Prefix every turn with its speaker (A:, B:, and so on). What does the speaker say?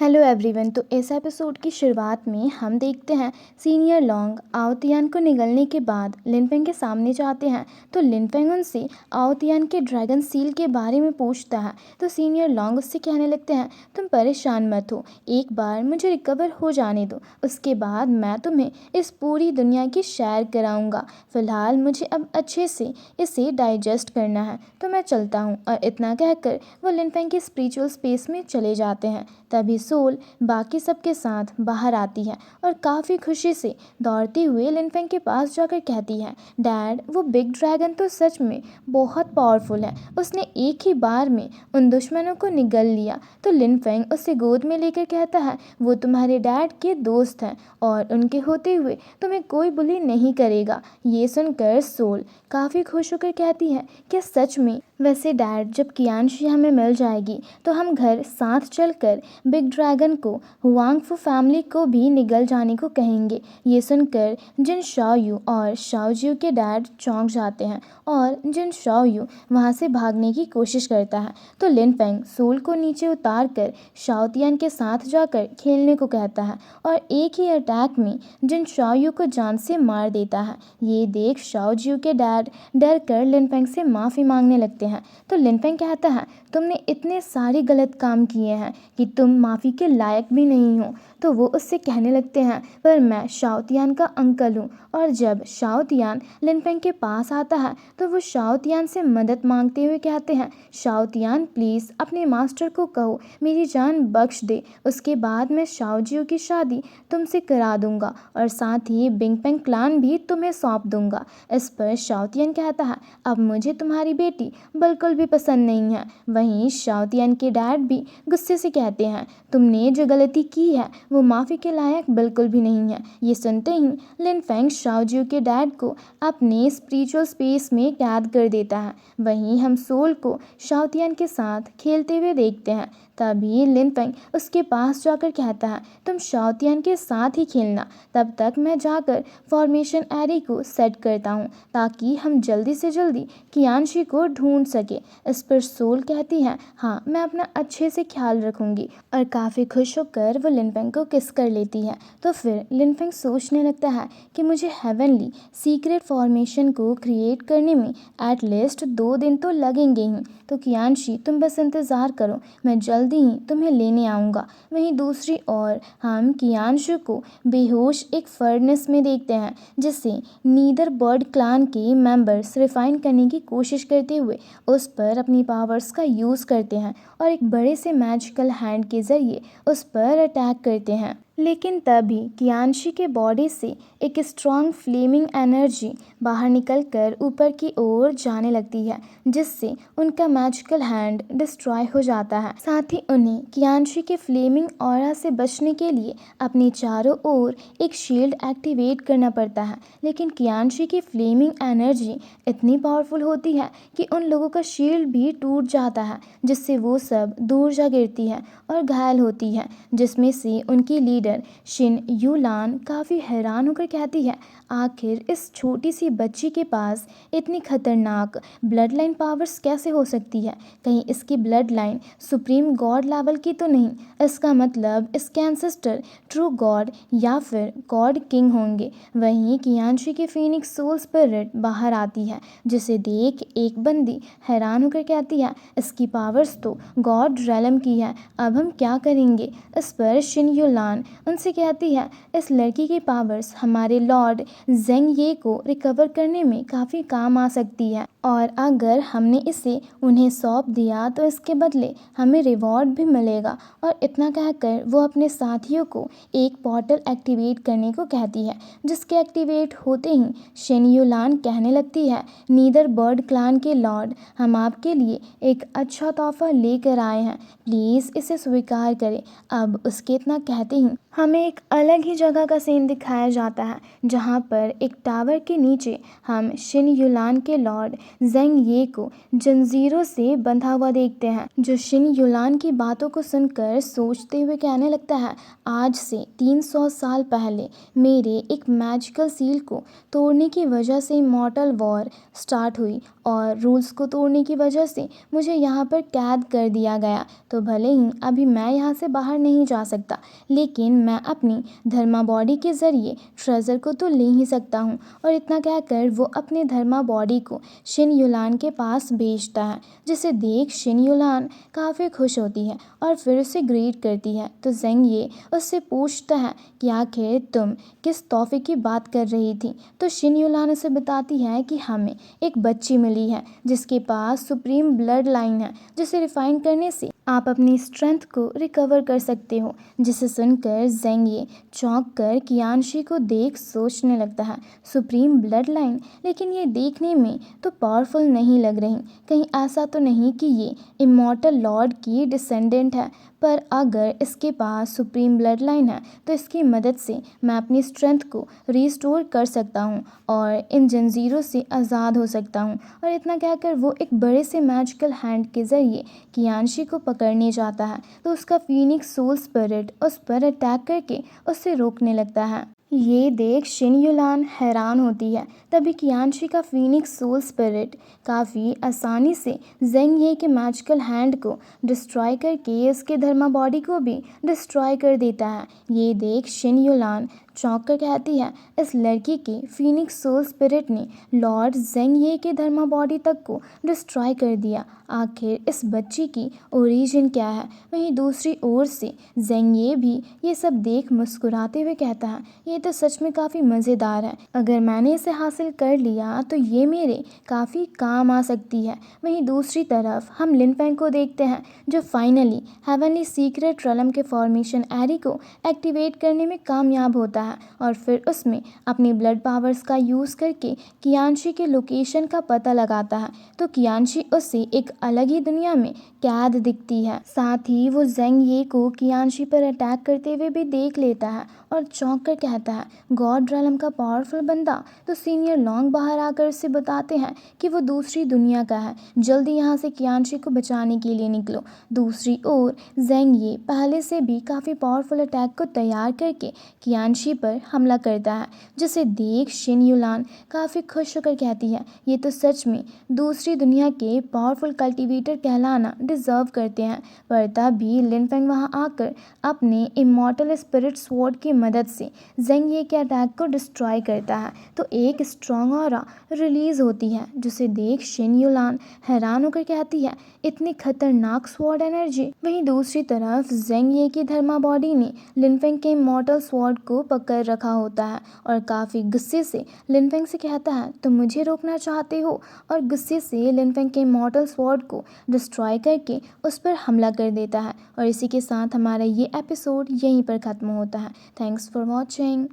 A: Hello everyone. तो इस episode की शुरुआत में हम देखते हैं सीनियर लॉन्ग आओतियान को निगलने के बाद लिनफेंग के सामने जाते हैं। तो लिनफेंग उनसे आओतियान के ड्रैगन सील के बारे में पूछता है। तो सीनियर लॉन्ग उससे कहने लगते हैं, तुम परेशान मत हो, एक बार मुझे रिकवर हो जाने दो, उसके बाद मैं तुम्हें इस पूरी दुनिया की सैर कराऊंगा। फिलहाल मुझे अब अच्छे से इसे डाइजेस्ट करना है, तो मैं चलता हूँ। और इतना कहकर वो लिनफेंग के स्पिरिचुअल स्पेस में चले जाते हैं। तभी सोल बाकी सबके साथ बाहर आती है और काफ़ी खुशी से दौड़ते हुए लिनफेंग के पास जाकर कहती है, डैड, वो बिग ड्रैगन तो सच में बहुत पावरफुल है, उसने एक ही बार में उन दुश्मनों को निगल लिया। तो लिनफेंग उसे गोद में लेकर कहता है, वो तुम्हारे डैड के दोस्त हैं और उनके होते हुए तुम्हें कोई बुली नहीं करेगा। ये सुनकर सोल काफ़ी खुश होकर कहती है, क्या सच में? वैसे डैड, जब कियांशी हमें मिल जाएगी तो हम घर साथ चलकर बिग ड्रैगन को हुआंगफू फैमिली को भी निगल जाने को कहेंगे। ये सुनकर जिन शाओयू और शाओजियो के डैड चौंक जाते हैं और जिन शाओयू वहाँ से भागने की कोशिश करता है। तो लिनफेंग सोल को नीचे उतार कर शाओतियान के साथ जाकर खेलने को कहता है और एक ही अटैक में जिन शाओयू को जान से मार देता है। ये देख शाओजियो के डैड डर कर लिनफेंग से माफ़ी मांगने लगते हैं। तो लिनफेंग कहता है, तुमने इतने सारे गलत काम किए हैं कि तुम माफ़ी के लायक भी नहीं हो। तो वो उससे कहने लगते हैं, पर मैं शाओतियान का अंकल हूँ। और जब शाओतियान लिनफेंग के पास आता है तो वो शाओतियान से मदद मांगते हुए कहते हैं, शाओतियान प्लीज़ अपने मास्टर को कहो मेरी जान बख्श दे, उसके बाद मैं शाओजियो की शादी तुमसे करा दूंगा और साथ ही बिंगपेंग क्लान भी तुम्हें सौंप दूंगा। इस पर शाओतियान कहता है, अब मुझे तुम्हारी बेटी बिल्कुल भी पसंद नहीं है। वहीं शाओतियान के डैड भी गुस्से से कहते हैं, तुमने जो गलती की है वो माफ़ी के लायक बिल्कुल भी नहीं है। ये सुनते ही लिनफेंग शाओजियो के डैड को अपने स्पिरिचुअल स्पेस में कैद कर देता है। वहीं हम सोल को शाओतियान के साथ खेलते हुए देखते हैं। तभी लिनफेंग उसके पास जाकर कहता है, तुम शाओतियान के साथ ही खेलना, तब तक मैं जाकर फॉर्मेशन एरे को सेट करता हूँ ताकि हम जल्दी से जल्दी कियांशी को ढूंढ सके। इस पर सोल कहती है, हाँ, मैं अपना अच्छे से ख्याल रखूंगी। और काफ़ी खुश होकर वो लिनफेंग को किस कर लेती है। तो फिर लिनफेंग सोचने लगता है कि मुझे हेवनली सीक्रेट फॉर्मेशन को क्रिएट करने में एटलीस्ट 2 दिन तो लगेंगे ही। तो कियांशी, तुम बस इंतज़ार करो, मैं जल्दी ही तुम्हें लेने आऊँगा। वहीं दूसरी ओर हम कियांशु को बेहोश एक फर्नेस में देखते हैं, जिसे नीदर बर्ड क्लान के मेंबर्स रिफाइन करने की कोशिश करते हुए उस पर अपनी पावर्स का यूज़ करते हैं और एक बड़े से मैजिकल हैंड के ज़रिए उस पर अटैक करते हैं। लेकिन तभी कियांशी के बॉडी से एक स्ट्रॉन्ग फ्लेमिंग एनर्जी बाहर निकलकर ऊपर की ओर जाने लगती है, जिससे उनका मैजिकल हैंड डिस्ट्रॉय हो जाता है। साथ ही उन्हें कियांशी के फ्लेमिंग ऑरा से बचने के लिए अपने चारों ओर एक शील्ड एक्टिवेट करना पड़ता है। लेकिन कियांशी की फ्लेमिंग एनर्जी इतनी पावरफुल होती है कि उन लोगों का शील्ड भी टूट जाता है, जिससे वो सब दूर जा गिरती है और घायल होती है। जिसमें से उनकी लीडर शिन यूलान काफ़ी हैरान होकर कहती है, आखिर इस छोटी सी बच्ची के पास इतनी खतरनाक ब्लड लाइन पावर्स कैसे हो सकती है? कहीं इसकी blood line supreme God level की तो नहीं? इसका मतलब इसके एंसेस्टर ट्रू गॉड या फिर गॉड किंग होंगे। वहीं कियांशी की फीनिक्स सोल स्पिरिट बाहर आती है, जिसे देख एक बंदी हैरान होकर कहती है, इसकी पावर्स तो गॉड रेलम की है, अब हम क्या करेंगे? इस पर शिन युलान उनसे कहती है, इस लड़की की पावर्स हमारे लॉर्ड जेंग ये को रिकवर करने में काफ़ी काम आ सकती है और अगर हमने इसे उन्हें सौंप दिया तो इसके बदले हमें रिवॉर्ड भी मिलेगा। और इतना कहकर वो अपने साथियों को एक पोर्टल एक्टिवेट करने को कहती है, जिसके एक्टिवेट होते ही शिन युलान कहने लगती है, नीदर बर्ड क्लान के लॉर्ड, हम आपके लिए एक अच्छा तोहफा लेकर आए हैं, प्लीज़ इसे स्वीकार करें। अब उसके इतना कहते ही हमें एक अलग ही जगह का सीन दिखाया जाता है, जहाँ पर एक टावर के नीचे हम शिन युलान के लॉर्ड जेंग ये को जंजीरों से बंधा हुआ देखते हैं, जो शिन युलान की बातों को सुनकर सोचते हुए कहने लगता है, आज से 300 साल पहले मेरे एक मैजिकल सील को तोड़ने की वजह से इमॉर्टल वॉर स्टार्ट हुई और रूल्स को तोड़ने की वजह से मुझे यहाँ पर कैद कर दिया गया। तो भले ही अभी मैं यहाँ से बाहर नहीं जा सकता, लेकिन मैं अपनी धर्मा बॉडी के ज़रिए ट्रेजर को तो ले ही सकता हूँ। और इतना कहकर वो अपने धर्मा बॉडी को शिन युलान के पास भेजता है, जिसे देख शिन युलान काफ़ी खुश होती है और फिर उसे ग्रीट करती है। तो जेंग ये उससे पूछता है कि आखिर तुम किस तोहफे की बात कर रही थी। तो शिन युलान उसे बताती है कि हमें एक बच्ची मिली है जिसके पास सुप्रीम ब्लड लाइन है, जिसे रिफाइन करने से आप अपनी स्ट्रेंथ को रिकवर कर सकते हो। जिसे सुनकर जेंग ये चौंक कर कियानशी को देख सोचने लगता है, सुप्रीम ब्लड लाइन, लेकिन ये देखने में तो पावरफुल नहीं लग रही। कहीं ऐसा तो नहीं कि ये इमॉर्टल लॉर्ड की डिसेंडेंट है। पर अगर इसके पास सुप्रीम ब्लड लाइन है तो इसकी मदद से मैं अपनी स्ट्रेंथ को रिस्टोर कर सकता हूँ और इन जंजीरों से आज़ाद हो सकता हूँ। और इतना कहकर वो एक बड़े से मैजिकल हैंड के ज़रिए कियानशी को पकड़ने जाता है, तो उसका फीनिक्स सोल स्पिरिट उस पर अटैक करके उसे रोकने लगता है। ये देख शिन युलान हैरान होती है। तभी कियानशी का फीनिक्स सोल स्पिरिट काफ़ी आसानी से जेंग ये के मैजिकल हैंड को डिस्ट्रॉय करके उसके धर्मा बॉडी को भी डिस्ट्रॉय कर देता है। ये देख शिन युलान चौंक कर कहती है, इस लड़की के फीनिक्स सोल स्पिरिट ने लॉर्ड जेंग ये के धर्मा बॉडी तक को डिस्ट्रॉय कर दिया। आखिर इस बच्ची की ओरिजिन क्या है। वहीं दूसरी ओर से जेंग ये भी ये सब देख मुस्कुराते हुए कहता है, ये तो सच में काफ़ी मज़ेदार है। अगर मैंने इसे हासिल कर लिया तो ये मेरे काफ़ी काम आ सकती है। वहीं दूसरी तरफ हम लिनफेंग को देखते हैं, जो फाइनली हेवनली सीक्रेट रलम के फॉर्मेशन एरी को एक्टिवेट करने में कामयाब होता है और फिर उसमें अपने ब्लड पावर्स का यूज़ करके कियानशी के लोकेशन का पता लगाता है। तो कियानशी उसे एक अलग ही दुनिया में कैद दिखती है। साथ ही वो जेंग ये को कियानशी पर अटैक करते हुए भी देख लेता है और चौंक कर कहता है, गॉड रलम का पावरफुल बंदा। तो सीनियर लॉन्ग बाहर आकर उससे बताते हैं कि वो दूसरी दुनिया का है, जल्दी यहाँ से कियानशी को बचाने के लिए निकलो। दूसरी ओर जेंग ये पहले से भी काफ़ी पावरफुल अटैक को तैयार करके कियानशी पर हमला करता है, जिसे देख शिन युलान काफ़ी खुश होकर कहती है, ये तो सच में दूसरी दुनिया के पावरफुल कल्टीवेटर कहलाना डिजर्व करते हैं। पर तभी लिनफेंग वहाँ आकर अपने इमॉर्टल स्पिरिट स्वॉर्ड की मदद से जेंग ये के अटैक को डिस्ट्रॉय करता है। तो एक स्ट्रॉन्ग ऑरा रिलीज होती है, जिसे देख शिन युलान हैरान होकर कहती है, इतनी खतरनाक स्वॉर्ड एनर्जी। वहीं दूसरी तरफ जेंग ये की धर्मा बॉडी ने लिनफेंग के इमॉर्टल स्वॉर्ड को पकड़ रखा होता है और काफ़ी गुस्से से लिनफेंग से कहता है, तुम मुझे रोकना चाहते हो। और गुस्से से लिनफेंग के इमॉर्टल स्वॉर्ड को डिस्ट्रॉय करके उस पर हमला कर देता है। और इसी के साथ हमारा ये एपिसोड यहीं पर ख़त्म होता है। Thanks for watching.